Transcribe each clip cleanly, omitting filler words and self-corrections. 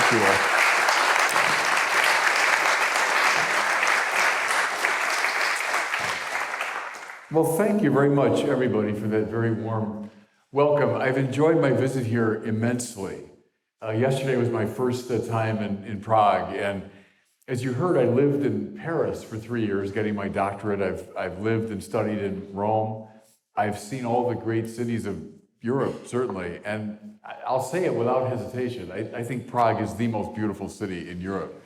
Thank you all. Well, thank you very much, everybody, for that very warm welcome. I've enjoyed my visit here immensely. Yesterday was my first time in Prague, and as you heard, I lived in Paris for 3 years, getting my doctorate. I've lived and studied in Rome. I've seen all the great cities of Europe, certainly, and I'll say it without hesitation. I think Prague is the most beautiful city in Europe.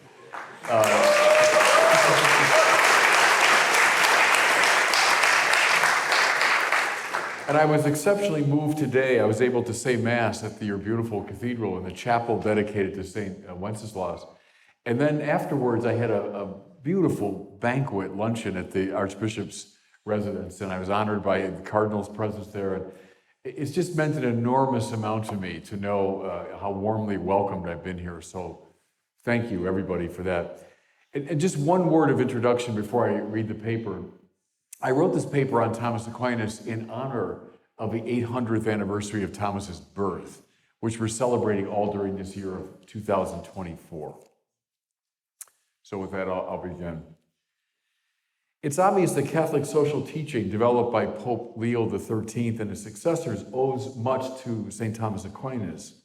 And I was exceptionally moved today. I was able to say Mass at your beautiful cathedral in the chapel dedicated to St. Wenceslas. And then afterwards, I had a beautiful banquet luncheon at the Archbishop's residence, and I was honored by the Cardinal's presence there. And it's just meant an enormous amount to me to know how warmly welcomed I've been here. So thank you, everybody, for that. And just one word of introduction before I read the paper. I wrote this paper on Thomas Aquinas in honor of the 800th anniversary of Thomas's birth, which we're celebrating all during this year of 2024. So with that, I'll begin. It's obvious that Catholic social teaching developed by Pope Leo XIII and his successors owes much to St. Thomas Aquinas.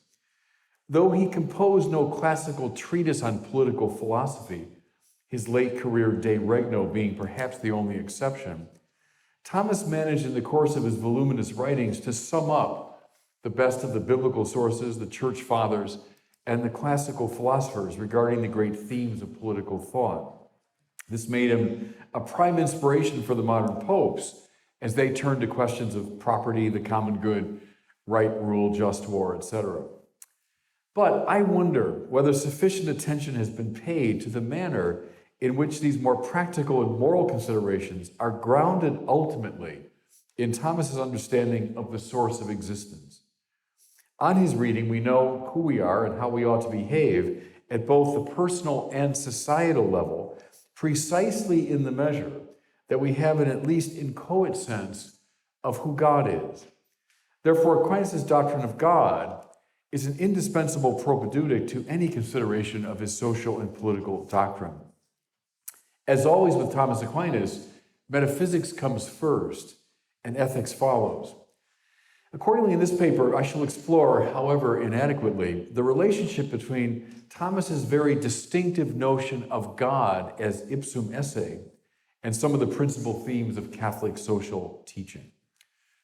Though he composed no classical treatise on political philosophy, his late career De Regno being perhaps the only exception, Thomas managed in the course of his voluminous writings to sum up the best of the biblical sources, the church fathers, and the classical philosophers regarding the great themes of political thought. This made him a prime inspiration for the modern popes as they turned to questions of property, the common good, right rule, just war, etc. But I wonder whether sufficient attention has been paid to the manner in which these more practical and moral considerations are grounded ultimately in Thomas's understanding of the source of existence. On his reading, we know who we are and how we ought to behave at both the personal and societal level, precisely in the measure that we have an at least inchoate sense of who God is. Therefore, Aquinas' doctrine of God is an indispensable propedeutic to any consideration of his social and political doctrine. As always with Thomas Aquinas, metaphysics comes first and ethics follows. Accordingly, in this paper, I shall explore, however inadequately, the relationship between Thomas's very distinctive notion of God as ipsum esse and some of the principal themes of Catholic social teaching.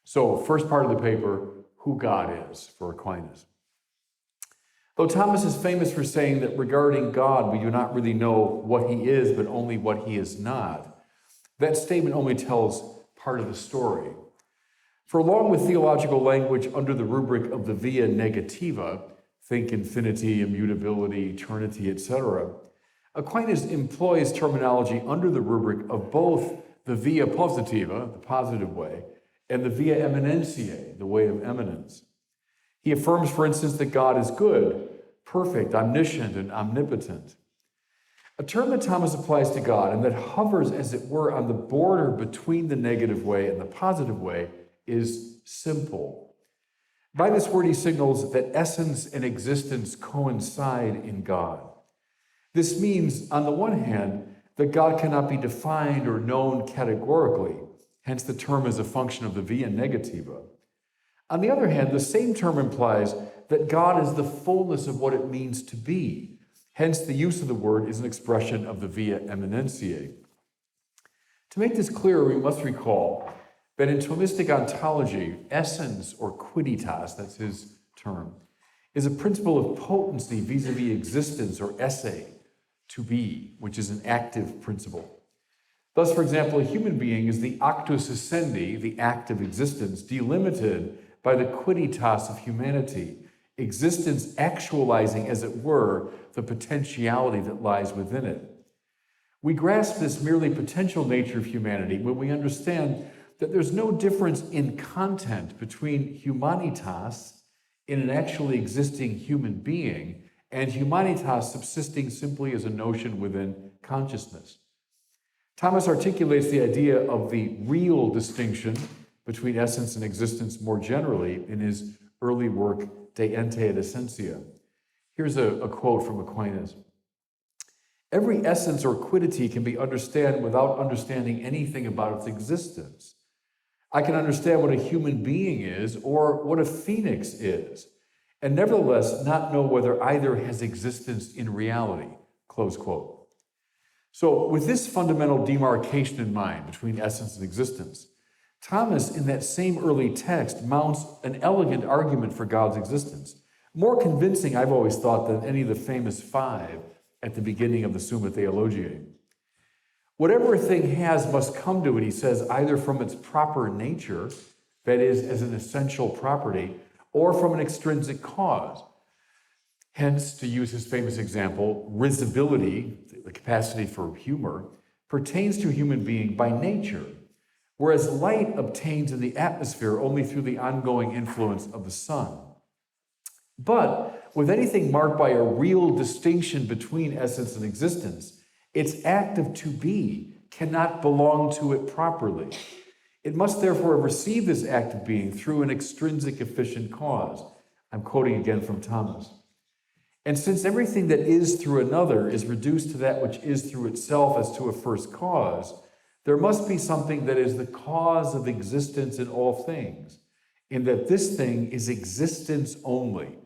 So, first part of the paper, who God is for Aquinas. Though Thomas is famous for saying that regarding God, we do not really know what he is, but only what he is not, that statement only tells part of the story. For along with theological language under the rubric of the via negativa, think infinity, immutability, eternity, etc., Aquinas employs terminology under the rubric of both the via positiva, the positive way, and the via eminentiae, the way of eminence. He affirms, for instance, that God is good, perfect, omniscient, and omnipotent. A term that Thomas applies to God and that hovers, as it were, on the border between the negative way and the positive way is simple. By this word, he signals that essence and existence coincide in God. This means, on the one hand, that God cannot be defined or known categorically, hence the term is a function of the via negativa. On the other hand, the same term implies that God is the fullness of what it means to be. Hence, the use of the word is an expression of the via eminentiae. To make this clearer, we must recall that in Toministic ontology, essence, or quidditas, that's his term, is a principle of potency vis-a-vis existence, or esse, to be, which is an active principle. Thus, for example, a human being is the actus essendi, the act of existence, delimited by the quidditas of humanity, existence actualizing, as it were, the potentiality that lies within it. We grasp this merely potential nature of humanity when we understand that there's no difference in content between humanitas in an actually existing human being and humanitas subsisting simply as a notion within consciousness. Thomas articulates the idea of the real distinction between essence and existence more generally in his early work De Ente et Essentia. Here's a quote from Aquinas. Every essence or quiddity can be understood without understanding anything about its existence. I can understand what a human being is or what a phoenix is, and nevertheless not know whether either has existence in reality, close quote. So with this fundamental demarcation in mind between essence and existence, Thomas, in that same early text, mounts an elegant argument for God's existence, more convincing, I've always thought, than any of the famous five at the beginning of the Summa Theologiae. Whatever a thing has must come to it, he says, either from its proper nature, that is, as an essential property, or from an extrinsic cause. Hence, to use his famous example, risibility, the capacity for humor, pertains to a human being by nature, whereas light obtains in the atmosphere only through the ongoing influence of the sun. But with anything marked by a real distinction between essence and existence, its act of to be cannot belong to it properly. It must therefore receive this act of being through an extrinsic efficient cause. I'm quoting again from Thomas. And since everything that is through another is reduced to that which is through itself as to a first cause, there must be something that is the cause of existence in all things, in that this thing is existence only.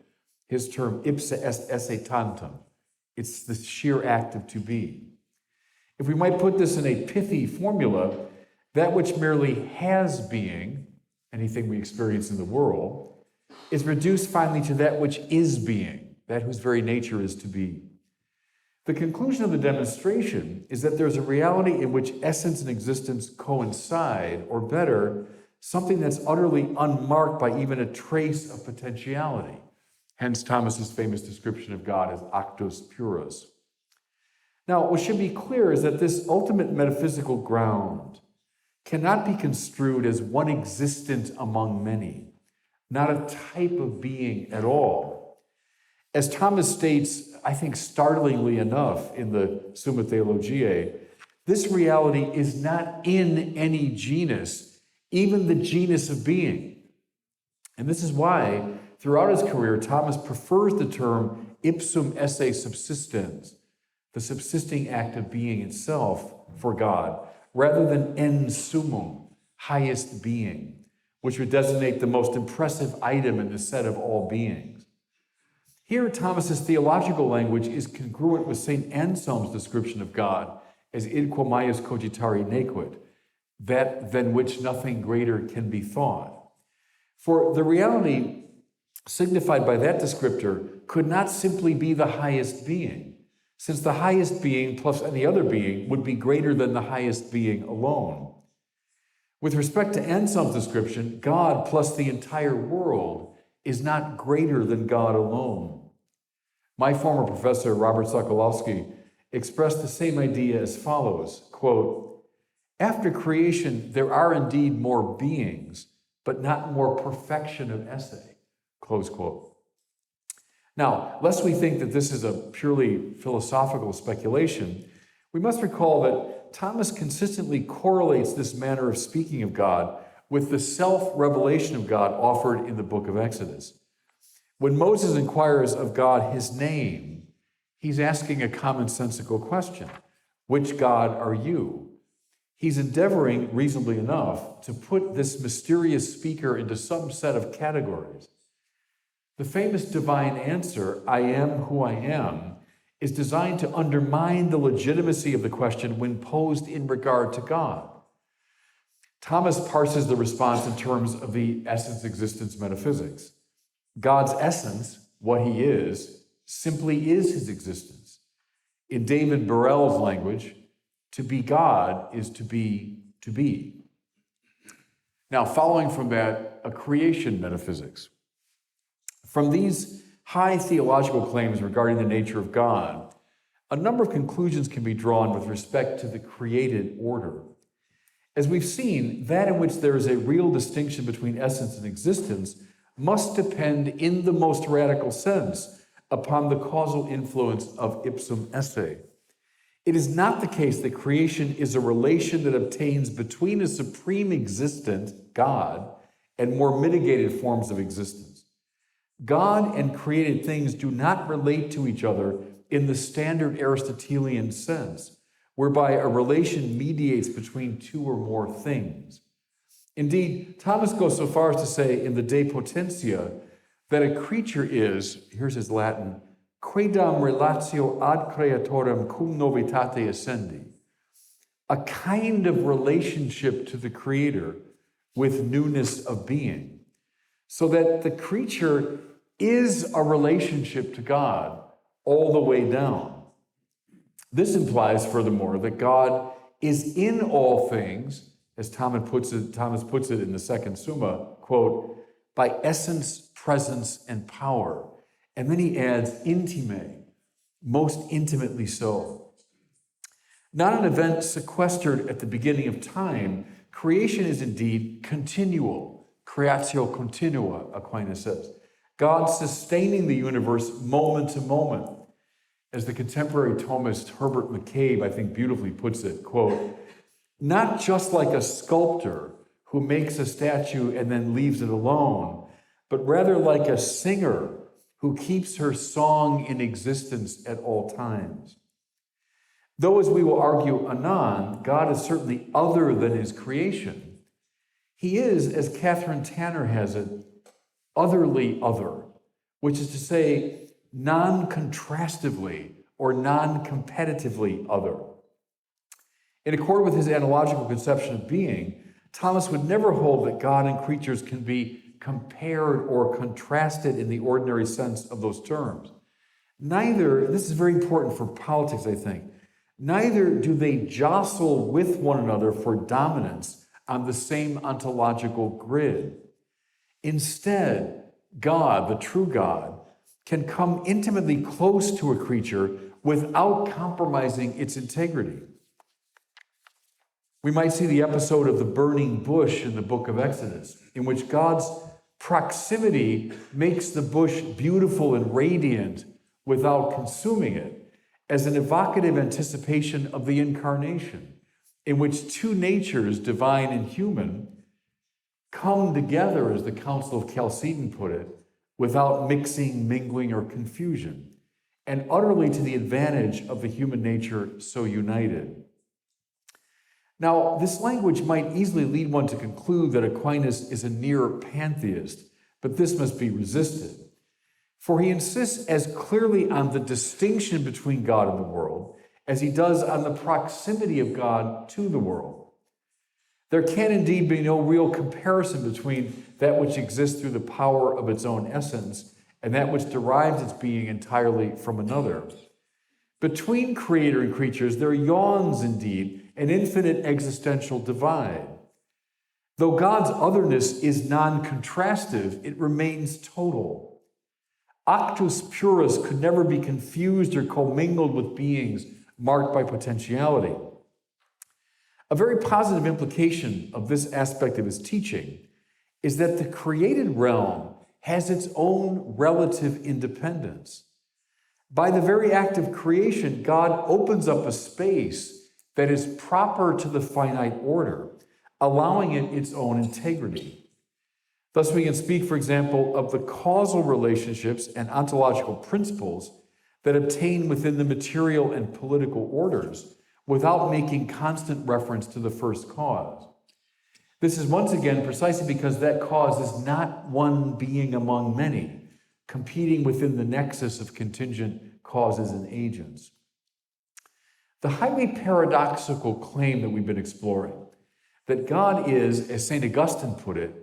His term, ipsa est esse tantum. It's the sheer act of to be. If we might put this in a pithy formula, that which merely has being, anything we experience in the world, is reduced finally to that which is being, that whose very nature is to be. The conclusion of the demonstration is that there's a reality in which essence and existence coincide, or better, something that's utterly unmarked by even a trace of potentiality. Hence Thomas's famous description of God as actus purus. Now, what should be clear is that this ultimate metaphysical ground cannot be construed as one existent among many, not a type of being at all. As Thomas states, I think startlingly enough in the Summa Theologiae, this reality is not in any genus, even the genus of being. And this is why, throughout his career, Thomas prefers the term ipsum esse subsistens, the subsisting act of being itself for God, rather than en summum, highest being, which would designate the most impressive item in the set of all beings. Here, Thomas's theological language is congruent with St. Anselm's description of God as id quo maius cogitari nequit, that than which nothing greater can be thought. For the reality signified by that descriptor could not simply be the highest being, since the highest being plus any other being would be greater than the highest being alone. With respect to Anselm's description, God plus the entire world is not greater than God alone. My former professor, Robert Sokolowski, expressed the same idea as follows, quote, after creation, there are indeed more beings, but not more perfection of esse, close quote. Now, lest we think that this is a purely philosophical speculation, we must recall that Thomas consistently correlates this manner of speaking of God with the self-revelation of God offered in the book of Exodus. When Moses inquires of God his name, he's asking a commonsensical question. Which God are you? He's endeavoring, reasonably enough, to put this mysterious speaker into some set of categories. The famous divine answer, I am who I am, is designed to undermine the legitimacy of the question when posed in regard to God. Thomas parses the response in terms of the essence-existence metaphysics. God's essence, what he is, simply is his existence. In David Burrell's language, to be God is to be to be. Now, following from that, a creation metaphysics. From these high theological claims regarding the nature of God, a number of conclusions can be drawn with respect to the created order. As we've seen, that in which there is a real distinction between essence and existence must depend in the most radical sense upon the causal influence of ipsum esse. It is not the case that creation is a relation that obtains between a supreme existent, God, and more mitigated forms of existence. God and created things do not relate to each other in the standard Aristotelian sense, whereby a relation mediates between two or more things. Indeed, Thomas goes so far as to say in the De Potentia that a creature is, here's his Latin, quaedam relatio ad creatorem cum novitate essendi, a kind of relationship to the Creator with newness of being, so that the creature is a relationship to God all the way down. This implies, furthermore, that God is in all things, as Thomas puts it in the second Summa, quote, by essence, presence, and power. And then he adds, intime, most intimately so. Not an event sequestered at the beginning of time, creation is indeed continual, creatio continua, Aquinas says. God sustaining the universe moment to moment. As the contemporary Thomist Herbert McCabe, I think, beautifully puts it, quote, not just like a sculptor who makes a statue and then leaves it alone, but rather like a singer who keeps her song in existence at all times. Though, as we will argue anon, God is certainly other than his creation, he is, as Catherine Tanner has it, otherly other, which is to say, non-contrastively or non-competitively other. In accord with his analogical conception of being, Thomas would never hold that God and creatures can be compared or contrasted in the ordinary sense of those terms. Neither, this is very important for politics, I think, neither do they jostle with one another for dominance on the same ontological grid. Instead, God, the true God, can come intimately close to a creature without compromising its integrity. We might see the episode of the burning bush in the book of Exodus, in which God's proximity makes the bush beautiful and radiant without consuming it, as an evocative anticipation of the incarnation, in which two natures, divine and human, come together, as the Council of Chalcedon put it, without mixing, mingling, or confusion, and utterly to the advantage of the human nature so united. Now, this language might easily lead one to conclude that Aquinas is a near pantheist, but this must be resisted. For he insists as clearly on the distinction between God and the world as he does on the proximity of God to the world. There can indeed be no real comparison between that which exists through the power of its own essence and that which derives its being entirely from another. Between creator and creatures, there yawns indeed an infinite existential divide. Though God's otherness is non-contrastive, it remains total. Actus purus could never be confused or commingled with beings marked by potentiality. A very positive implication of this aspect of his teaching is that the created realm has its own relative independence. By the very act of creation, God opens up a space that is proper to the finite order, allowing it its own integrity. Thus, we can speak, for example, of the causal relationships and ontological principles that obtain within the material and political orders without making constant reference to the first cause. This is once again precisely because that cause is not one being among many, competing within the nexus of contingent causes and agents. The highly paradoxical claim that we've been exploring, that God is, as St. Augustine put it,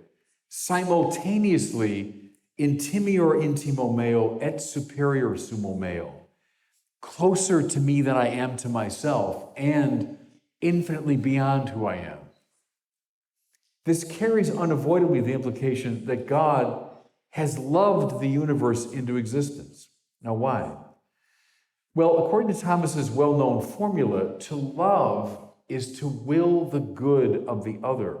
simultaneously intimior intimo meo et superior sumo meo, closer to me than I am to myself, and infinitely beyond who I am. This carries unavoidably the implication that God has loved the universe into existence. Now, why? Well, according to Thomas's well-known formula, to love is to will the good of the other.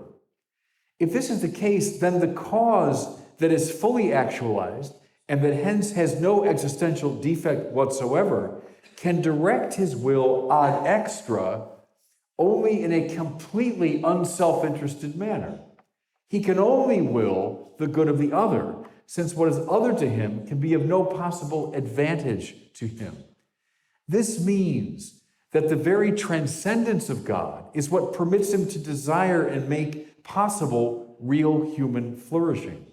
If this is the case, then the cause that is fully actualized and that hence has no existential defect whatsoever can direct his will ad extra only in a completely unself-interested manner. He can only will the good of the other, since what is other to him can be of no possible advantage to him. This means that the very transcendence of God is what permits him to desire and make possible real human flourishing.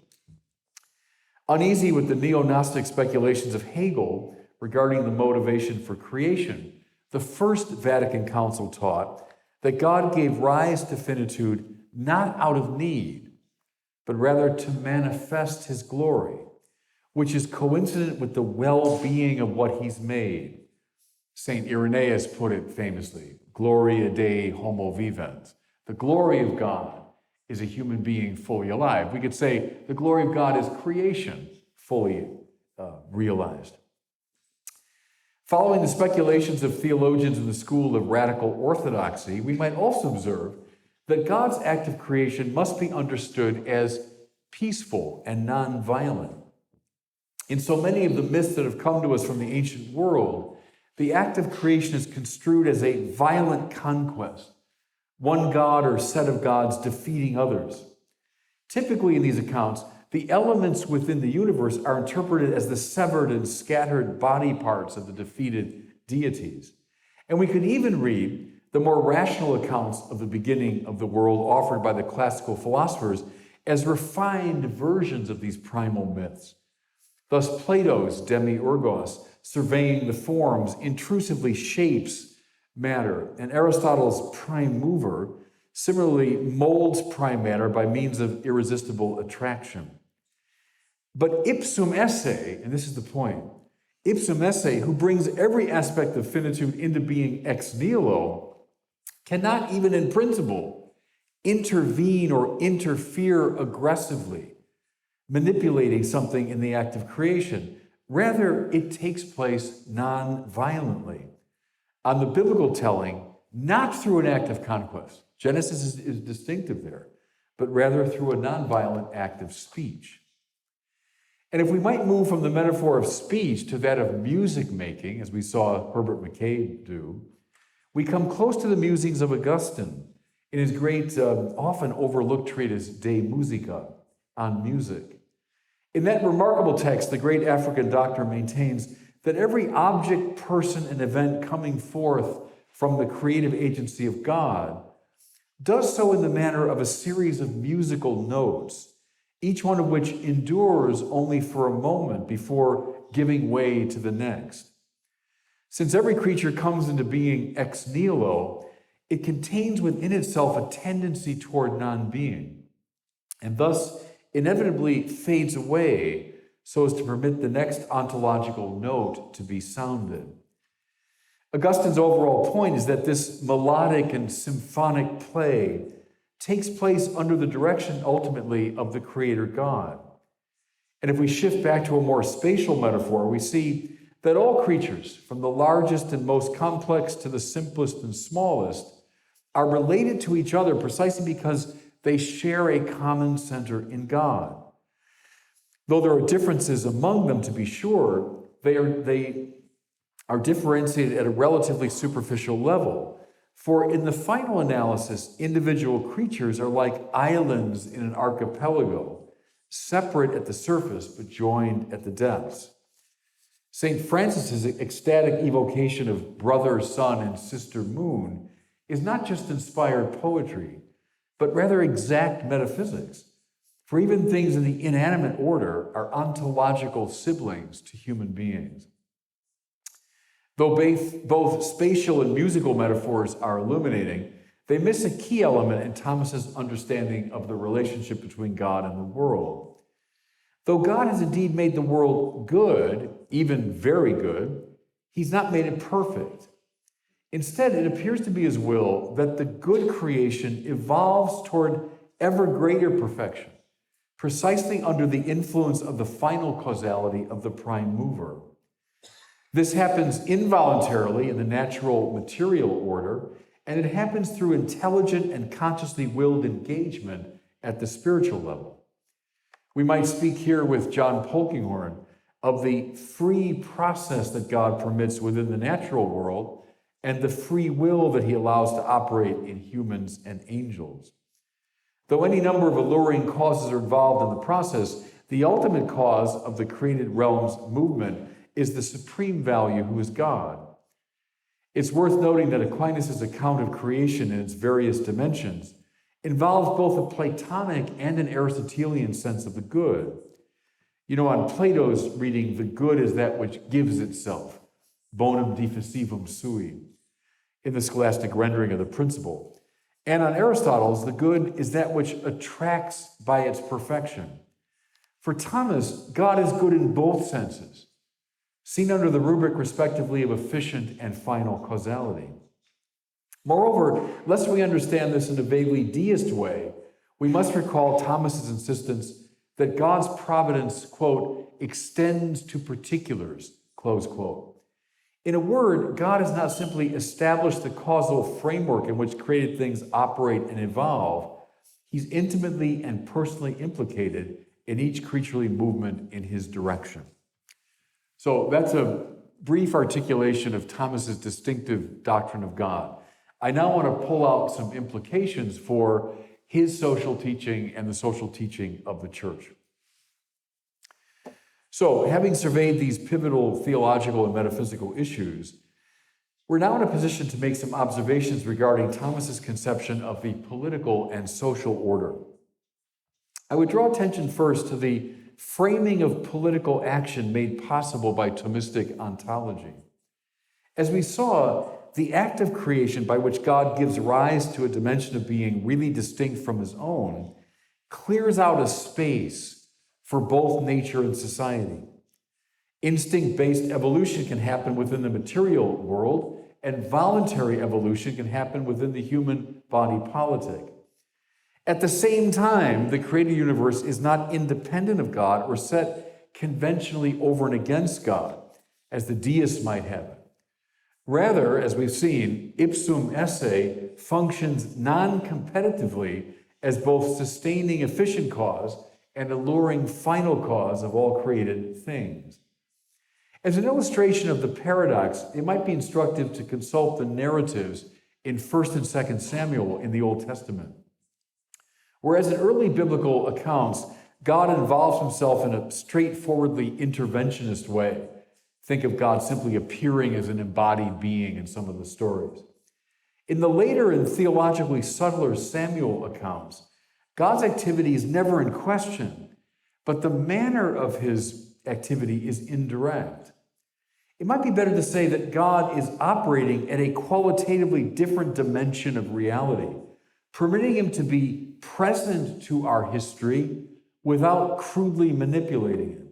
Uneasy with the neo-Gnostic speculations of Hegel regarding the motivation for creation, the First Vatican Council taught that God gave rise to finitude not out of need, but rather to manifest his glory, which is coincident with the well-being of what he's made. St. Irenaeus put it famously, Gloria Dei homo vivens. The glory of God is a human being fully alive. We could say the glory of God is creation fully realized. Following the speculations of theologians in the school of radical orthodoxy, we might also observe that God's act of creation must be understood as peaceful and non-violent. In so many of the myths that have come to us from the ancient world, the act of creation is construed as a violent conquest, one god or set of gods defeating others. Typically in these accounts, the elements within the universe are interpreted as the severed and scattered body parts of the defeated deities. And we can even read the more rational accounts of the beginning of the world offered by the classical philosophers as refined versions of these primal myths. Thus, Plato's Demiurgos, surveying the forms, intrusively shapes matter, and Aristotle's prime mover similarly molds prime matter by means of irresistible attraction. But Ipsum Esse, and this is the point, Ipsum Esse, who brings every aspect of finitude into being ex nihilo, cannot even in principle intervene or interfere aggressively, manipulating something in the act of creation. Rather, it takes place non-violently. On the biblical telling, not through an act of conquest. Genesis is distinctive there, but rather through a non-violent act of speech. And if we might move from the metaphor of speech to that of music making, as we saw Herbert McCabe do, we come close to the musings of Augustine in his great, often overlooked treatise, De Musica, on music. In that remarkable text, the great African doctor maintains that every object, person, and event coming forth from the creative agency of God does so in the manner of a series of musical notes, each one of which endures only for a moment before giving way to the next. Since every creature comes into being ex nihilo, it contains within itself a tendency toward non-being, and thus inevitably fades away so as to permit the next ontological note to be sounded. Augustine's overall point is that this melodic and symphonic play takes place under the direction, ultimately, of the Creator God. And if we shift back to a more spatial metaphor, we see that all creatures, from the largest and most complex to the simplest and smallest, are related to each other precisely because they share a common center in God. Though there are differences among them, to be sure, they are differentiated at a relatively superficial level. For in the final analysis, individual creatures are like islands in an archipelago, separate at the surface but joined at the depths. St. Francis's ecstatic evocation of brother sun and sister moon is not just inspired poetry, but rather exact metaphysics. For even things in the inanimate order are ontological siblings to human beings. Though both spatial and musical metaphors are illuminating, they miss a key element in Thomas's understanding of the relationship between God and the world. Though God has indeed made the world good, even very good, he's not made it perfect. Instead, it appears to be his will that the good creation evolves toward ever greater perfection, precisely under the influence of the final causality of the prime mover. This happens involuntarily in the natural material order, and it happens through intelligent and consciously willed engagement at the spiritual level. We might speak here with John Polkinghorne of the free process that God permits within the natural world and the free will that he allows to operate in humans and angels. Though any number of alluring causes are involved in the process, The ultimate cause of the created realms movement is the supreme value who is God. It's worth noting that Aquinas' account of creation in its various dimensions involves both a Platonic and an Aristotelian sense of the good. You know, on Plato's reading, the good is that which gives itself, bonum difficivum sui, in the scholastic rendering of the principle. And on Aristotle's, the good is that which attracts by its perfection. For Thomas, God is good in both senses, seen under the rubric, respectively, of efficient and final causality. Moreover, lest we understand this in a vaguely deist way, we must recall Thomas's insistence that God's providence, quote, extends to particulars, close quote. In a word, God has not simply established the causal framework in which created things operate and evolve. He's intimately and personally implicated in each creaturely movement in his direction. So that's a brief articulation of Thomas's distinctive doctrine of God. I now want to pull out some implications for his social teaching and the social teaching of the church. So, having surveyed these pivotal theological and metaphysical issues, we're now in a position to make some observations regarding Thomas's conception of the political and social order. I would draw attention first to the framing of political action made possible by Thomistic ontology. As we saw, the act of creation by which God gives rise to a dimension of being really distinct from his own clears out a space for both nature and society. Instinct-based evolution can happen within the material world, and voluntary evolution can happen within the human body politic. At the same time, the created universe is not independent of God or set conventionally over and against God, as the deists might have it. Rather, as we've seen, Ipsum Esse functions non-competitively as both sustaining efficient cause and alluring final cause of all created things. As an illustration of the paradox, it might be instructive to consult the narratives in 1st and 2nd Samuel in the Old Testament. Whereas in early biblical accounts, God involves himself in a straightforwardly interventionist way. Think of God simply appearing as an embodied being in some of the stories. In the later and theologically subtler Samuel accounts, God's activity is never in question, but the manner of his activity is indirect. It might be better to say that God is operating at a qualitatively different dimension of reality, permitting him to be present to our history without crudely manipulating it.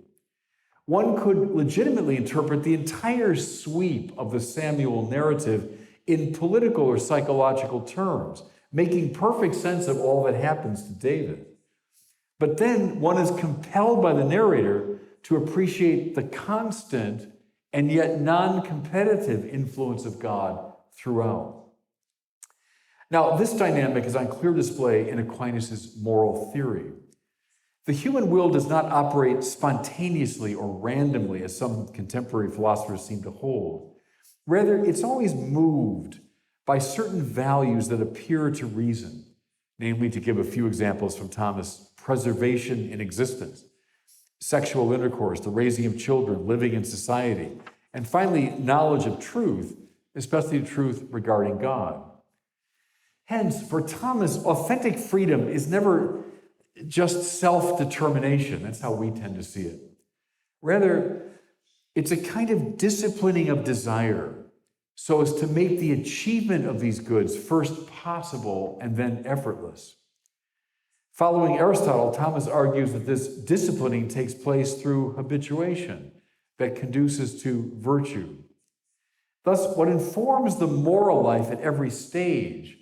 One could legitimately interpret the entire sweep of the Samuel narrative in political or psychological terms, making perfect sense of all that happens to David. But then one is compelled by the narrator to appreciate the constant and yet non-competitive influence of God throughout. Now, this dynamic is on clear display in Aquinas' moral theory. The human will does not operate spontaneously or randomly, as some contemporary philosophers seem to hold. Rather, it's always moved by certain values that appear to reason, namely, to give a few examples from Thomas, preservation in existence, sexual intercourse, the raising of children, living in society, and finally, knowledge of truth, especially truth regarding God. Hence, for Thomas, authentic freedom is never just self-determination. That's how we tend to see it. Rather, it's a kind of disciplining of desire so as to make the achievement of these goods first possible and then effortless. Following Aristotle, Thomas argues that this disciplining takes place through habituation that conduces to virtue. Thus, what informs the moral life at every stage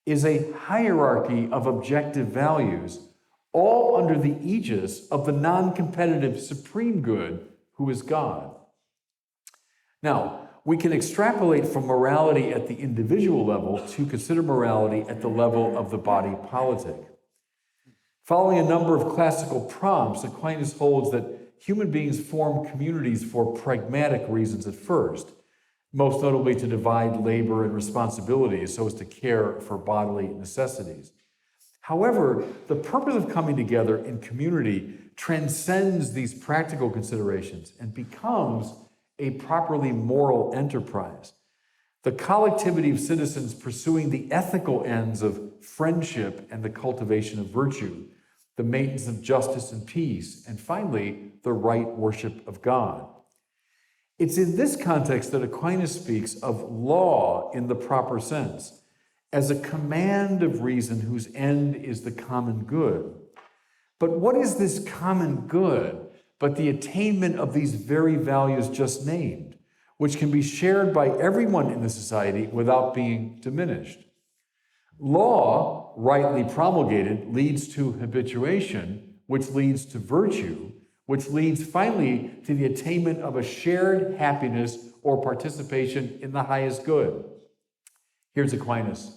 is a hierarchy of objective values, all under the aegis of the non-competitive supreme good, who is God. Now, we can extrapolate from morality at the individual level to consider morality at the level of the body politic. Following a number of classical prompts, Aquinas holds that human beings form communities for pragmatic reasons at first, most notably to divide labor and responsibilities so as to care for bodily necessities. However, the purpose of coming together in community transcends these practical considerations and becomes a properly moral enterprise. The collectivity of citizens pursuing the ethical ends of friendship and the cultivation of virtue, the maintenance of justice and peace, and finally, the right worship of God. It's in this context that Aquinas speaks of law in the proper sense, as a command of reason whose end is the common good. But what is this common good but the attainment of these very values just named, which can be shared by everyone in the society without being diminished? Law, rightly promulgated, leads to habituation, which leads to virtue, which leads finally to the attainment of a shared happiness or participation in the highest good. Here's Aquinas.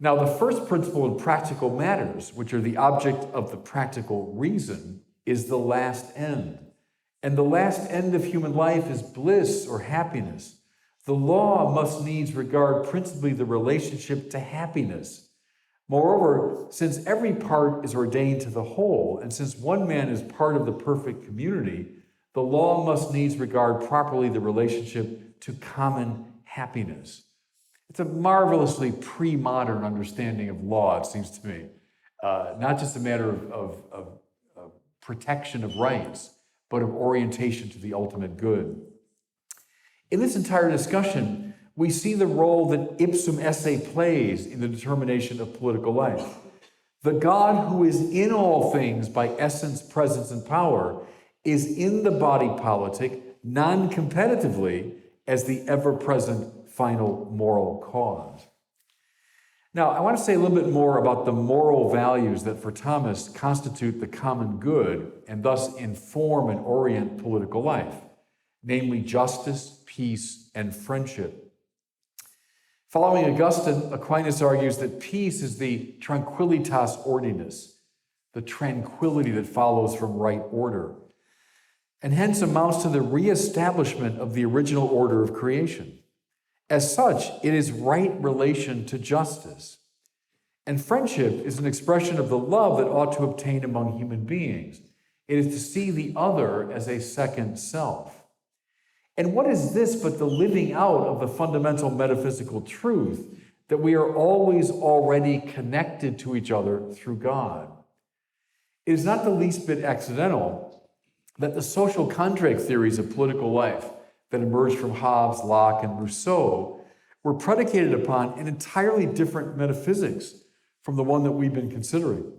Now, the first principle in practical matters, which are the object of the practical reason, is the last end. And the last end of human life is bliss or happiness. The law must needs regard principally the relationship to happiness. Moreover, since every part is ordained to the whole, and since one man is part of the perfect community, the law must needs regard properly the relationship to common happiness. It's a marvelously pre-modern understanding of law, it seems to me. Not just a matter of protection of rights, but of orientation to the ultimate good. In this entire discussion, we see the role that Ipsum Esse plays in the determination of political life. The God who is in all things by essence, presence, and power is in the body politic non-competitively as the ever-present final moral cause. Now, I want to say a little bit more about the moral values that for Thomas constitute the common good and thus inform and orient political life, namely justice, peace, and friendship. Following Augustine, Aquinas argues that peace is the tranquillitas ordinis, the tranquility that follows from right order, and hence amounts to the reestablishment of the original order of creation. As such, it is right relation to justice. And friendship is an expression of the love that ought to obtain among human beings. It is to see the other as a second self. And what is this but the living out of the fundamental metaphysical truth that we are always already connected to each other through God? It is not the least bit accidental that the social contract theories of political life that emerged from Hobbes, Locke, and Rousseau were predicated upon an entirely different metaphysics from the one that we've been considering.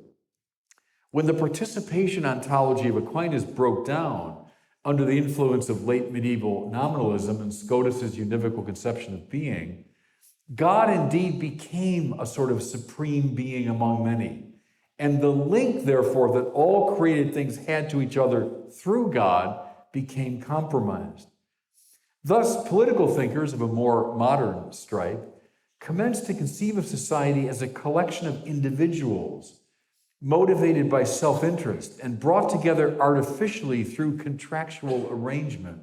When the participation ontology of Aquinas broke down under the influence of late medieval nominalism and Scotus's univocal conception of being, God indeed became a sort of supreme being among many. And the link, therefore, that all created things had to each other through God became compromised. Thus, political thinkers of a more modern stripe commenced to conceive of society as a collection of individuals motivated by self-interest and brought together artificially through contractual arrangement.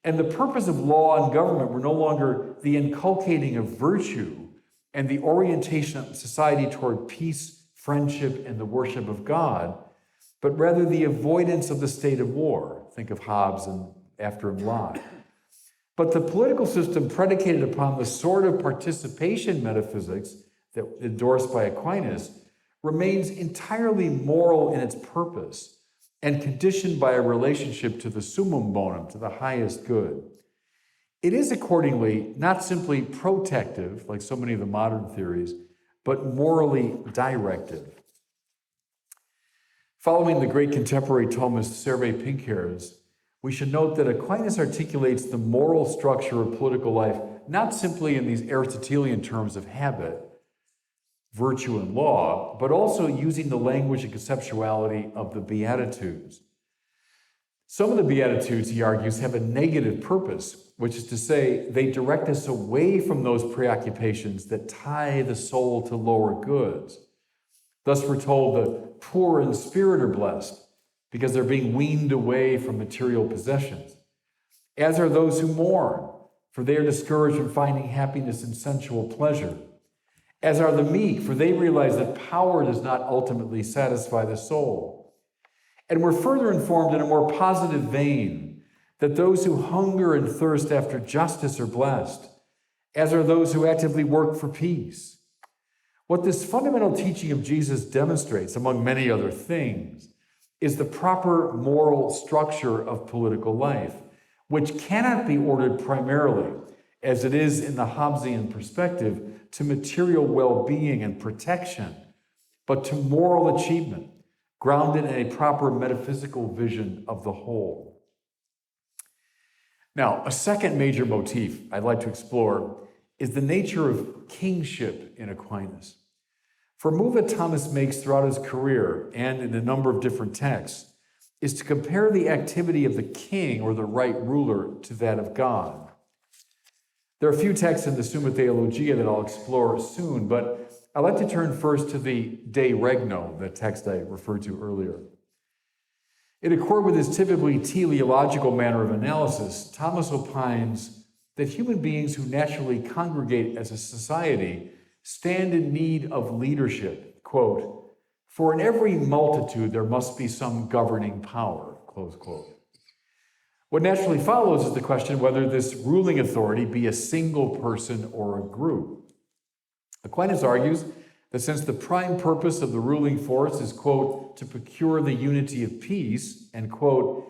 And the purpose of law and government were no longer the inculcating of virtue and the orientation of society toward peace, friendship, and the worship of God, but rather the avoidance of the state of war. Think of Hobbes and after him Locke. But the political system predicated upon the sort of participation metaphysics that endorsed by Aquinas remains entirely moral in its purpose and conditioned by a relationship to the summum bonum, to the highest good. It is accordingly not simply protective, like so many of the modern theories, but morally directive. Following the great contemporary Thomist Servet Pinckaers, we should note that Aquinas articulates the moral structure of political life not simply in these Aristotelian terms of habit, virtue, and law, but also using the language and conceptuality of the Beatitudes. Some of the Beatitudes, he argues, have a negative purpose, which is to say they direct us away from those preoccupations that tie the soul to lower goods. Thus, we're told the poor in spirit are blessed, because they're being weaned away from material possessions, as are those who mourn, for they are discouraged from finding happiness in sensual pleasure. as are the meek, for they realize that power does not ultimately satisfy the soul. And we're further informed in a more positive vein that those who hunger and thirst after justice are blessed, as are those who actively work for peace. What this fundamental teaching of Jesus demonstrates, among many other things, is the proper moral structure of political life, which cannot be ordered primarily, as it is in the Hobbesian perspective, to material well-being and protection, but to moral achievement, grounded in a proper metaphysical vision of the whole. Now, a second major motif I'd like to explore is the nature of kingship in Aquinas. For a move that Thomas makes throughout his career and in a number of different texts is to compare the activity of the king or the right ruler to that of God. There are a few texts in the Summa Theologia that I'll explore soon, but I'd like to turn first to the De Regno, the text I referred to earlier. In accord with his typically teleological manner of analysis, Thomas opines that human beings who naturally congregate as a society stand in need of leadership. Quote, "For in every multitude there must be some governing power," close quote. What naturally follows is the question whether this ruling authority be a single person or a group. Aquinas argues that since the prime purpose of the ruling force is, quote, "to procure the unity of peace," and, quote,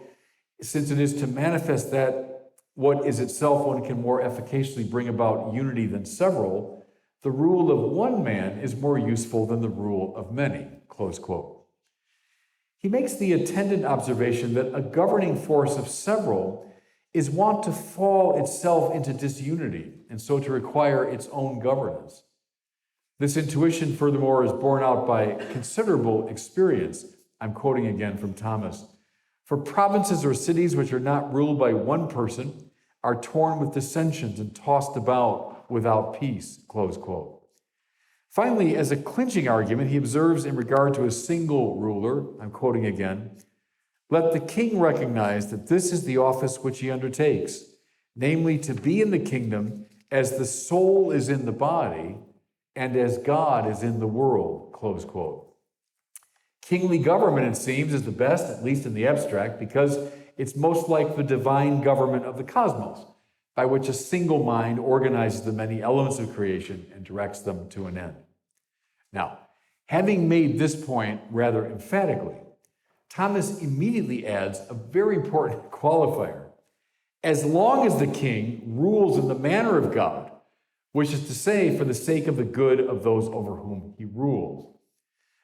"since it is to manifest that what is itself one can more efficaciously bring about unity than several, the rule of one man is more useful than the rule of many," close quote. He makes the attendant observation that a governing force of several is wont to fall itself into disunity and so to require its own governance. This intuition, furthermore, is borne out by considerable experience. I'm quoting again from Thomas. "For provinces or cities which are not ruled by one person are torn with dissensions and tossed about without peace," close quote. Finally, as a clinching argument, he observes in regard to a single ruler, I'm quoting again, "Let the king recognize that this is the office which he undertakes, namely to be in the kingdom as the soul is in the body and as God is in the world," close quote. Kingly government, it seems, is the best, at least in the abstract, because it's most like the divine government of the cosmos, by which a single mind organizes the many elements of creation and directs them to an end. Now, having made this point rather emphatically, Thomas immediately adds a very important qualifier. As long as the king rules in the manner of God, which is to say, for the sake of the good of those over whom he rules.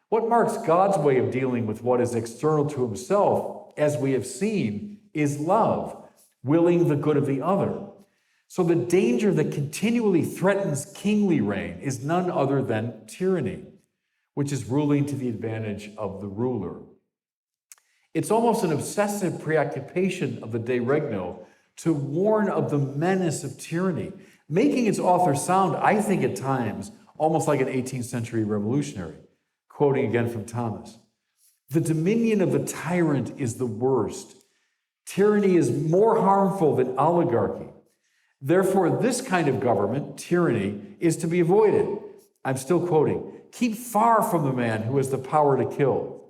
What marks God's way of dealing with what is external to himself, as we have seen, is love, willing the good of the other. So the danger that continually threatens kingly reign is none other than tyranny, which is ruling to the advantage of the ruler. It's almost an obsessive preoccupation of the De Regno to warn of the menace of tyranny, making its author sound, I think at times, almost like an 18th century revolutionary. Quoting again from Thomas, "The dominion of the tyrant is the worst. Tyranny is more harmful than oligarchy. Therefore, this kind of government, tyranny, is to be avoided." I'm still quoting, "Keep far from the man who has the power to kill."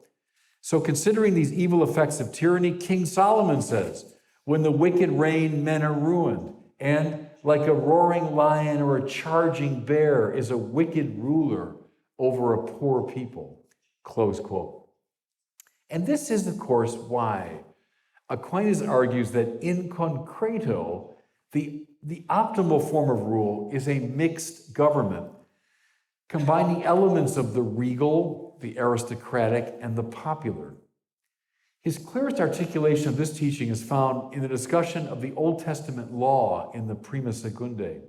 So considering these evil effects of tyranny, King Solomon says, "When the wicked reign, men are ruined. And like a roaring lion or a charging bear is a wicked ruler over a poor people," close quote. And this is, of course, why Aquinas argues that in concreto, the optimal form of rule is a mixed government, combining elements of the regal, the aristocratic, and the popular. His clearest articulation of this teaching is found in the discussion of the Old Testament law in the Prima Secundae.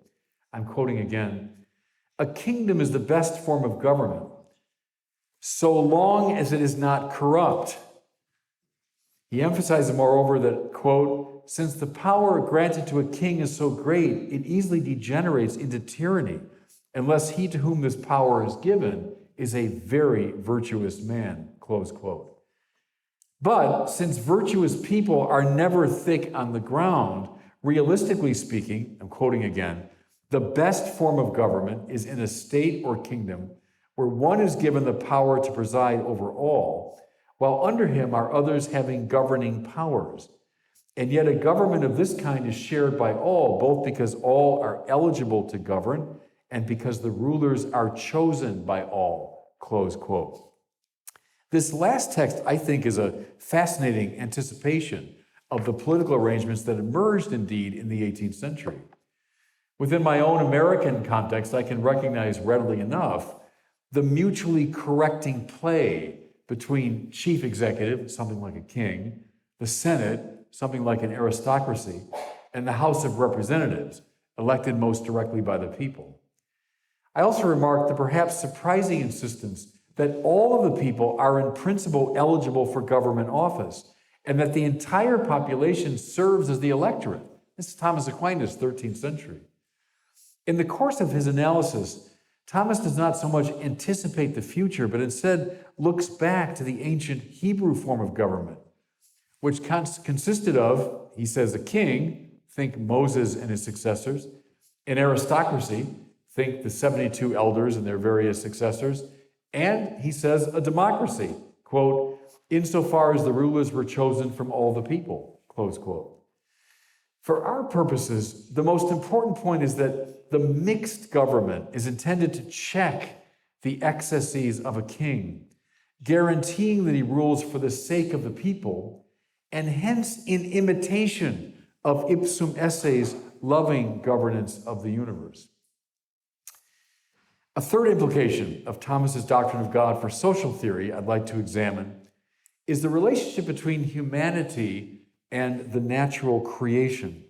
I'm quoting again, "A kingdom is the best form of government, so long as it is not corrupt." He emphasizes, moreover, that, quote, "Since the power granted to a king is so great, it easily degenerates into tyranny, unless he to whom this power is given is a very virtuous man," close quote. But since virtuous people are never thick on the ground, realistically speaking, I'm quoting again, The best form of government is in a state or kingdom where one is given the power to preside over all, while under him are others having governing powers. And yet a government of this kind is shared by all, both because all are eligible to govern and because the rulers are chosen by all, close quote. This last text, I think, is a fascinating anticipation of the political arrangements that emerged indeed in the 18th century. Within my own American context, I can recognize readily enough the mutually correcting play between chief executive, something like a king, the Senate, something like an aristocracy, and the House of Representatives, elected most directly by the people. I also remarked the perhaps surprising insistence that all of the people are in principle eligible for government office, and that the entire population serves as the electorate. This is Thomas Aquinas, 13th century. In the course of his analysis, Thomas does not so much anticipate the future, but instead looks back to the ancient Hebrew form of government, which consisted of, he says, a king, think Moses and his successors, an aristocracy, think the 72 elders and their various successors, and, he says, a democracy, quote, insofar as the rulers were chosen from all the people, close quote. For our purposes, the most important point is that the mixed government is intended to check the excesses of a king, guaranteeing that he rules for the sake of the people, and hence in imitation of Ipsum Esse's loving governance of the universe. A third implication of Thomas's doctrine of God for social theory I'd like to examine is the relationship between humanity and the natural creation.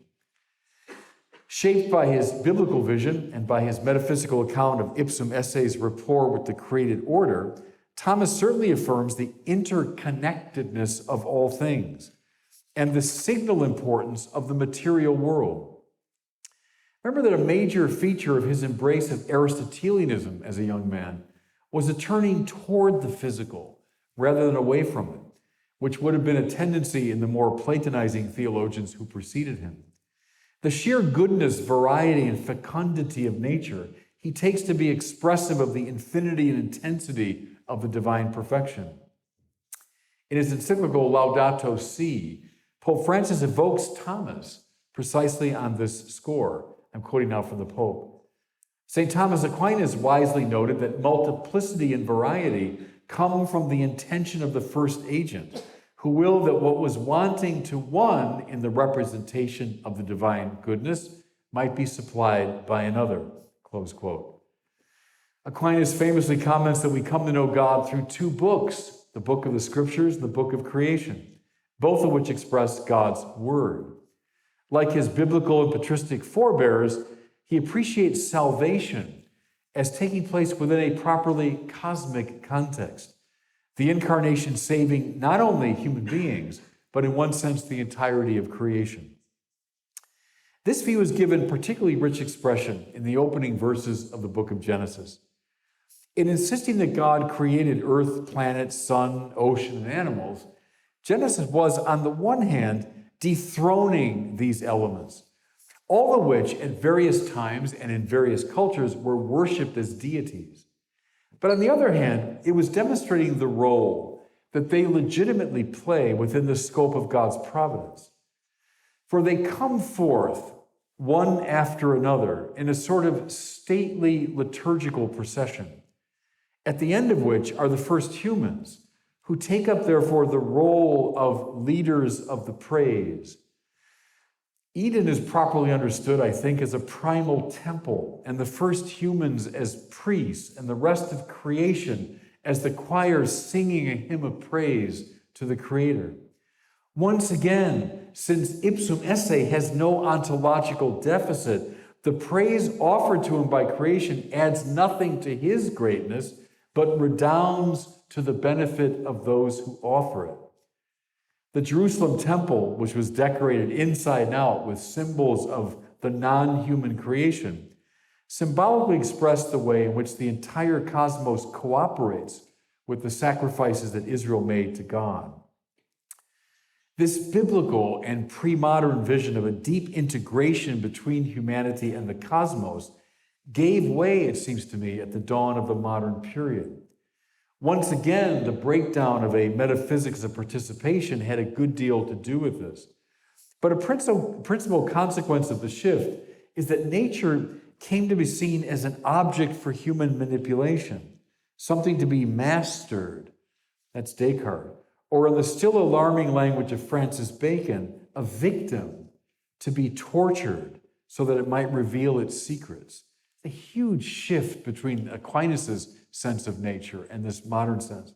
Shaped by his biblical vision and by his metaphysical account of Ipsum Esse's rapport with the created order, Thomas certainly affirms the interconnectedness of all things and the signal importance of the material world. Remember that a major feature of his embrace of Aristotelianism as a young man was a turning toward the physical rather than away from it, which would have been a tendency in the more Platonizing theologians who preceded him. The sheer goodness, variety, and fecundity of nature he takes to be expressive of the infinity and intensity of the divine perfection. In his encyclical Laudato Si, Pope Francis evokes Thomas precisely on this score. I'm quoting now from the Pope. St. Thomas Aquinas wisely noted that multiplicity and variety come from the intention of the first agent, who willed that what was wanting to one in the representation of the divine goodness might be supplied by another, close quote. Aquinas famously comments that we come to know God through two books, the book of the Scriptures and the book of creation, both of which express God's word. Like his biblical and patristic forebears, he appreciates salvation as taking place within a properly cosmic context, the incarnation saving not only human beings, but in one sense the entirety of creation. This view is given particularly rich expression in the opening verses of the book of Genesis. In insisting that God created earth, planets, sun, ocean, and animals, Genesis was, on the one hand, dethroning these elements, all of which at various times and in various cultures were worshipped as deities. But on the other hand, it was demonstrating the role that they legitimately play within the scope of God's providence. For they come forth one after another in a sort of stately liturgical procession, at the end of which are the first humans, who take up, therefore, the role of leaders of the praise. Eden is properly understood, I think, as a primal temple, and the first humans as priests, and the rest of creation as the choir singing a hymn of praise to the Creator. Once again, since Ipsum Esse has no ontological deficit, the praise offered to him by creation adds nothing to his greatness, but redounds to the benefit of those who offer it. The Jerusalem temple, which was decorated inside and out with symbols of the non-human creation, symbolically expressed the way in which the entire cosmos cooperates with the sacrifices that Israel made to God. This biblical and pre-modern vision of a deep integration between humanity and the cosmos gave way, it seems to me, at the dawn of the modern period. Once again, the breakdown of a metaphysics of participation had a good deal to do with this. But a principal consequence of the shift is that nature came to be seen as an object for human manipulation, something to be mastered. That's Descartes. Or in the still alarming language of Francis Bacon, a victim to be tortured so that it might reveal its secrets. A huge shift between Aquinas' sense of nature and this modern sense.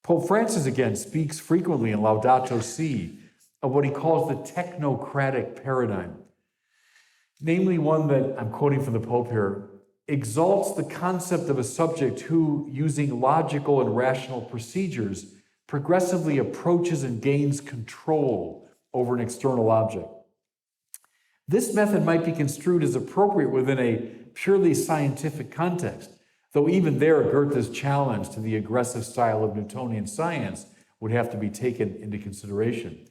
Pope Francis, again, speaks frequently in Laudato Si of what he calls the technocratic paradigm, namely one that, I'm quoting from the Pope here, exalts the concept of a subject who, using logical and rational procedures, progressively approaches and gains control over an external object. This method might be construed as appropriate within a purely scientific context, though even there Goethe's challenge to the aggressive style of Newtonian science would have to be taken into consideration.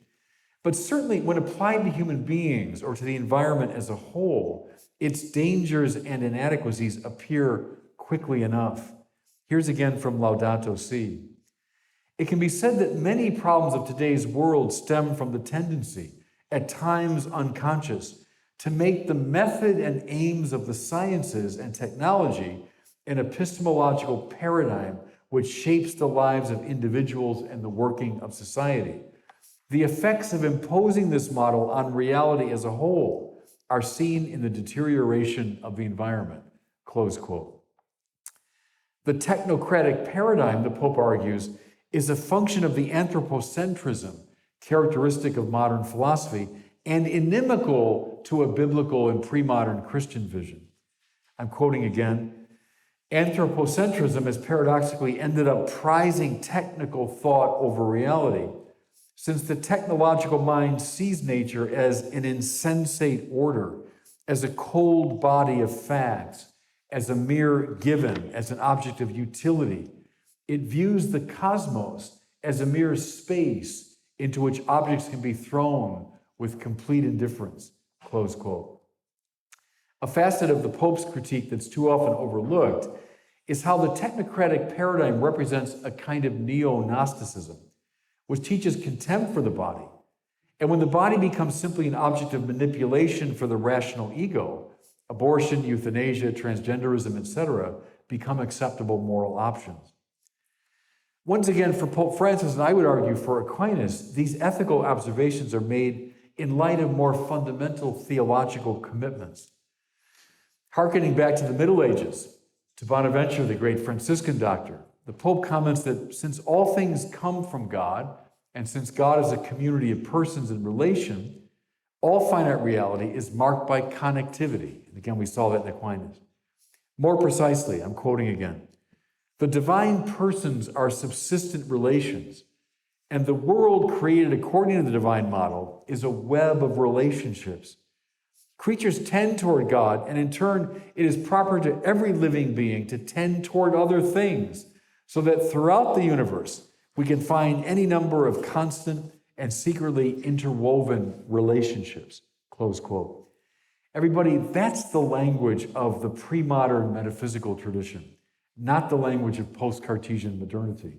But certainly when applied to human beings or to the environment as a whole, its dangers and inadequacies appear quickly enough. Here's again from Laudato Si. It can be said that many problems of today's world stem from the tendency, at times unconscious, to make the method and aims of the sciences and technology an epistemological paradigm which shapes the lives of individuals and the working of society. The effects of imposing this model on reality as a whole are seen in the deterioration of the environment, close quote. The technocratic paradigm, the Pope argues, is a function of the anthropocentrism characteristic of modern philosophy and inimical to a biblical and pre-modern Christian vision. I'm quoting again, anthropocentrism has paradoxically ended up prizing technical thought over reality, since the technological mind sees nature as an insensate order, as a cold body of facts, as a mere given, as an object of utility. It views the cosmos as a mere space into which objects can be thrown with complete indifference, close quote. A facet of the Pope's critique that's too often overlooked is how the technocratic paradigm represents a kind of neo-Gnosticism, which teaches contempt for the body. And when the body becomes simply an object of manipulation for the rational ego, abortion, euthanasia, transgenderism, etc., become acceptable moral options. Once again, for Pope Francis, and I would argue for Aquinas, these ethical observations are made in light of more fundamental theological commitments. Harkening back to the Middle Ages, to Bonaventure, the great Franciscan doctor, the Pope comments that since all things come from God, and since God is a community of persons in relation, all finite reality is marked by connectivity. And again, we saw that in Aquinas. More precisely, I'm quoting again, the divine persons are subsistent relations, and the world created according to the divine model is a web of relationships. Creatures tend toward God, and in turn, it is proper to every living being to tend toward other things, so that throughout the universe, we can find any number of constant and secretly interwoven relationships, close quote. Everybody, that's the language of the pre-modern metaphysical tradition, not the language of post-Cartesian modernity.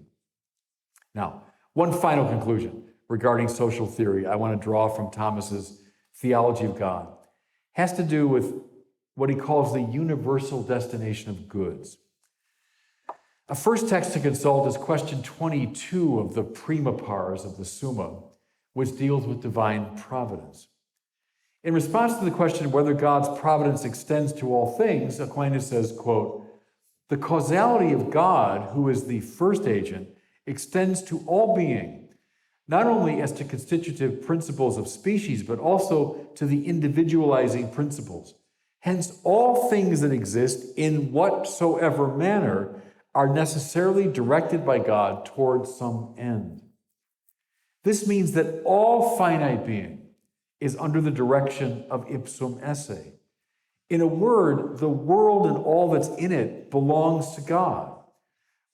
Now, one final conclusion regarding social theory I want to draw from Thomas's theology of God has to do with what he calls the universal destination of goods. A first text to consult is question 22 of the Prima Pars of the Summa, which deals with divine providence. In response to the question whether God's providence extends to all things, Aquinas says, quote, the causality of God, who is the first agent, extends to all being, not only as to constitutive principles of species, but also to the individualizing principles. Hence, all things that exist in whatsoever manner are necessarily directed by God towards some end. This means that all finite being is under the direction of Ipsum Esse. In a word, the world and all that's in it belongs to God.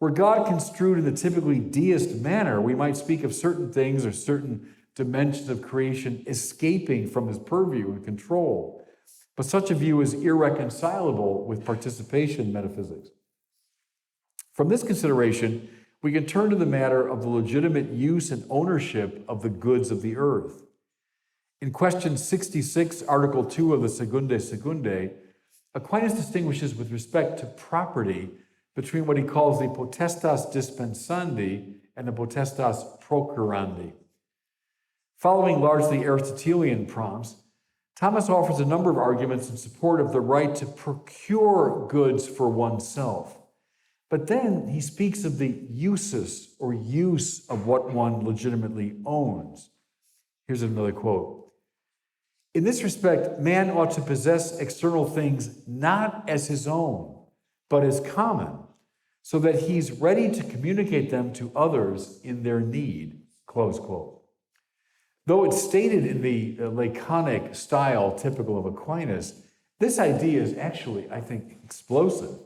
Were God construed in the typically deist manner, we might speak of certain things or certain dimensions of creation escaping from his purview and control. But such a view is irreconcilable with participation metaphysics. From this consideration, we can turn to the matter of the legitimate use and ownership of the goods of the earth. In question 66, Article 2 of the Secundae, Aquinas distinguishes with respect to property between what he calls the potestas dispensandi and the potestas procurandi. Following largely Aristotelian prompts, Thomas offers a number of arguments in support of the right to procure goods for oneself. But then he speaks of the usus or use of what one legitimately owns. Here's another quote. In this respect, man ought to possess external things not as his own, but as common, so that he's ready to communicate them to others in their need, close quote. Though it's stated in the laconic style typical of Aquinas, this idea is actually, I think, explosive.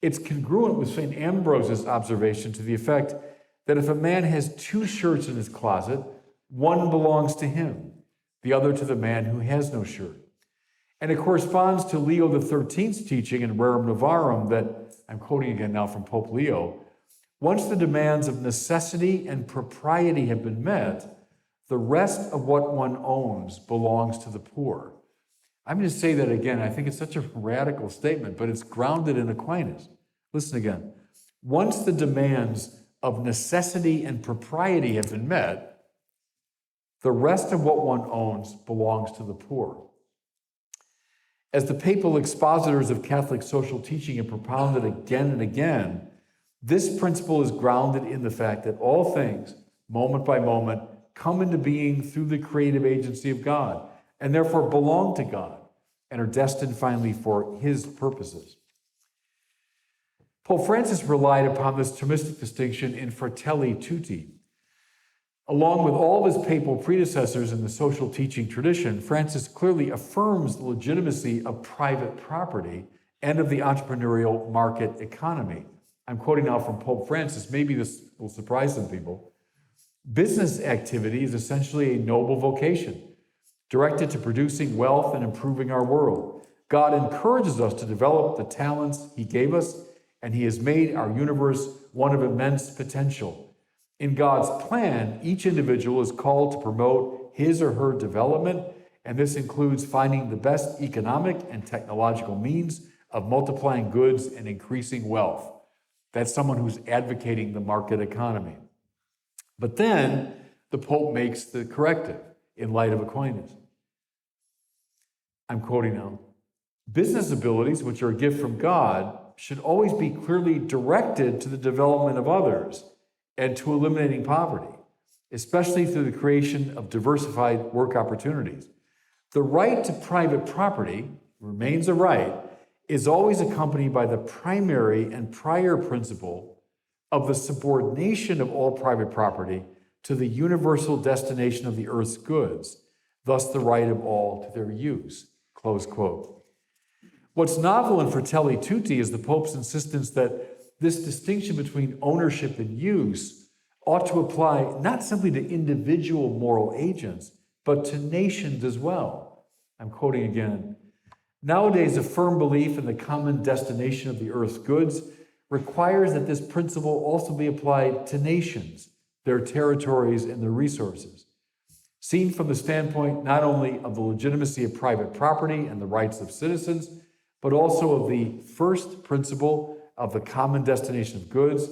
It's congruent with St. Ambrose's observation to the effect that if a man has 2 shirts in his closet, one belongs to him, the other to the man who has no shirt. And it corresponds to Leo XIII's teaching in Rerum Novarum that, I'm quoting again now from Pope Leo, once the demands of necessity and propriety have been met, the rest of what one owns belongs to the poor. I'm going to say that again. I think it's such a radical statement, but it's grounded in Aquinas. Listen again. Once the demands of necessity and propriety have been met, the rest of what one owns belongs to the poor. As the papal expositors of Catholic social teaching have propounded again and again, this principle is grounded in the fact that all things, moment by moment, come into being through the creative agency of God, and therefore belong to God, and are destined finally for his purposes. Pope Francis relied upon this Thomistic distinction in Fratelli Tutti. Along with all of his papal predecessors in the social teaching tradition, Francis clearly affirms the legitimacy of private property and of the entrepreneurial market economy. I'm quoting now from Pope Francis. Maybe this will surprise some people. Business activity is essentially a noble vocation, directed to producing wealth and improving our world. God encourages us to develop the talents he gave us, and he has made our universe one of immense potential. In God's plan, each individual is called to promote his or her development, and this includes finding the best economic and technological means of multiplying goods and increasing wealth. That's someone who's advocating the market economy. But then the Pope makes the corrective in light of Aquinas. I'm quoting now. Business abilities, which are a gift from God, should always be clearly directed to the development of others and to eliminating poverty, especially through the creation of diversified work opportunities. The right to private property remains a right, is always accompanied by the primary and prior principle of the subordination of all private property to the universal destination of the earth's goods, thus the right of all to their use, close quote. What's novel in Fratelli Tutti is the Pope's insistence that this distinction between ownership and use ought to apply not simply to individual moral agents, but to nations as well. I'm quoting again. Nowadays, a firm belief in the common destination of the earth's goods requires that this principle also be applied to nations, their territories, and their resources. Seen from the standpoint not only of the legitimacy of private property and the rights of citizens, but also of the first principle of the common destination of goods,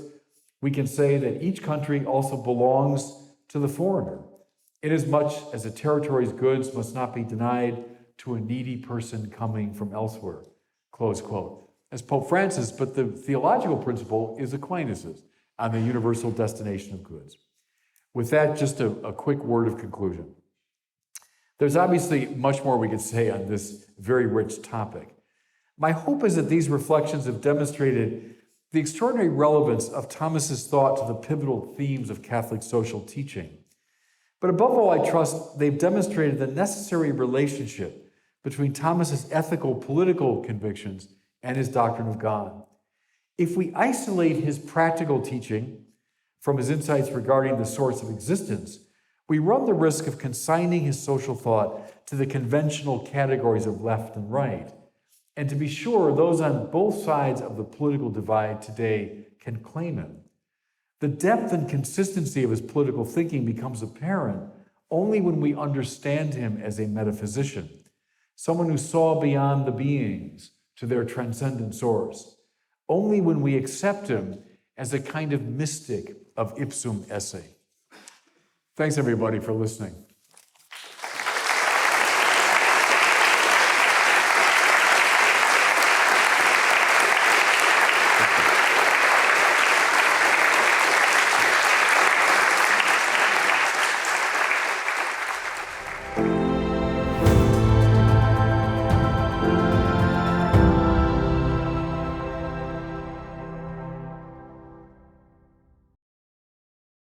we can say that each country also belongs to the foreigner, inasmuch as a territory's goods must not be denied to a needy person coming from elsewhere, close quote. As Pope Francis, but the theological principle is Aquinas's on the universal destination of goods. With that, just a quick word of conclusion. There's obviously much more we could say on this very rich topic. My hope is that these reflections have demonstrated the extraordinary relevance of Thomas's thought to the pivotal themes of Catholic social teaching. But above all, I trust they've demonstrated the necessary relationship between Thomas's ethical, political convictions and his doctrine of God. If we isolate his practical teaching from his insights regarding the source of existence, we run the risk of consigning his social thought to the conventional categories of left and right. And to be sure, those on both sides of the political divide today can claim him. The depth and consistency of his political thinking becomes apparent only when we understand him as a metaphysician, someone who saw beyond the beings to their transcendent source, only when we accept him as a kind of mystic of Ipsum Esse. Thanks, everybody, for listening.